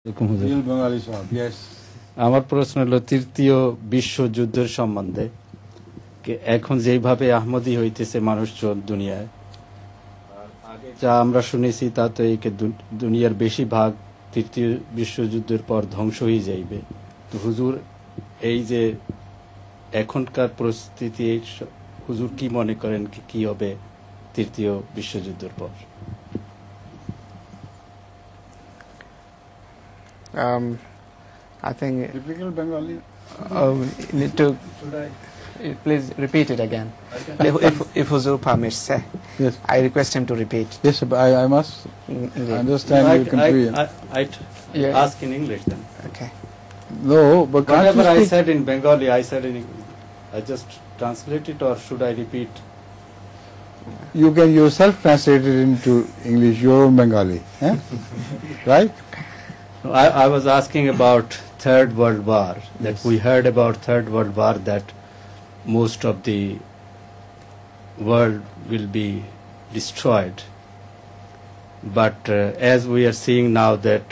Real Bengali shop, yes. আমার প্রশ্ন হলো তৃতীয় বিশ্বযুদ্ধের সম্বন্ধে এখন যেভাবে আহমদী হইতেছে মানুষজন দুনিয়ায় যা আমরা শুনেছি তাতে দুনিয়ার বেশি ভাগ তৃতীয় বিশ্বযুদ্ধের পর ধ্বংস হয়ে যাইবে। তো হুজুর এই যে এখনকার পরিস্থিতি হুজুর কি মনে করেন কি হবে তৃতীয় বিশ্বযুদ্ধের পর? I think Typical Bengali. You need to please repeat it again. If Huzur permits, Yes. I request him to repeat. Yes, but I must understand your confusion. I Yeah. ask in English then. Okay. No, but can't Whatever you I speak? said in Bengali, I said in English. I just translate it, or should I repeat? You can yourself translate it into English, your own Bengali. Right? No, I was asking about Third World War. That Yes. we heard about Third World War, that most of the world will be destroyed. But as we are seeing now that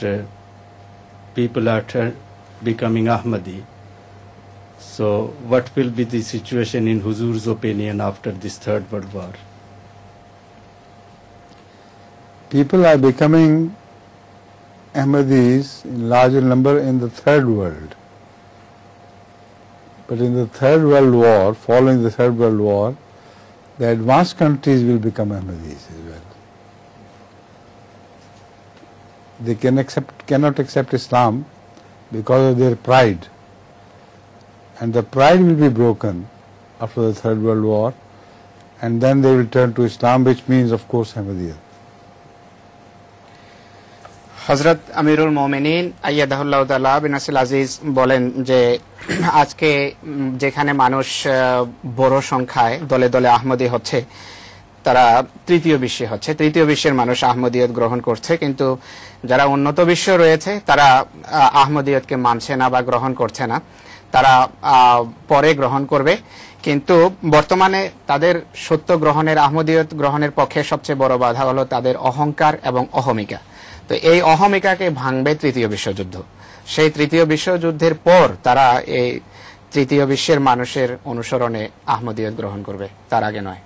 people are becoming Ahmadi, so what will be the situation in Huzur's opinion after this Third World War? People are becoming Ahmadis in larger number in the third world. But in the Third World War, following the Third World War, the advanced countries will become Ahmadis as well. They cannot accept Islam because of their pride. And the pride will be broken after the Third World War, and then they will turn to Islam, which means, of course, Ahmadiyya. হযরত আমিরুল মুমিনিন আইয়াদাহুল্লাহু তাআলা বিনাসিল আজিজ বলেন যে আজকে যেখানে মানুষ বড় সংখ্যায় দলে দলে আহমদী হচ্ছে, তারা তৃতীয় বিশ্বে হচ্ছে, তৃতীয় বিশ্বের মানুষ আহমদিয়ত গ্রহণ করছে, কিন্তু যারা উন্নত বিশ্ব রয়েছে তারা আহমদিয়তকে মানছে না বা গ্রহণ করছে না, তারা পরে গ্রহণ করবে। কিন্তু বর্তমানে তাদের সত্য গ্রহণের, আহমদিয়ত গ্রহণের পক্ষে সবচেয়ে বড় বাধা হলো তাদের অহংকার এবং অহমিকা। তো এই অহমিকাকে ভাঙবে তৃতীয় বিশ্বযুদ্ধ। সেই তৃতীয় বিশ্বযুদ্ধের পর তারা এই তৃতীয় বিশ্বের মানুষের অনুসরণে আহমদিয়ত গ্রহণ করবে, তার আগে নয়।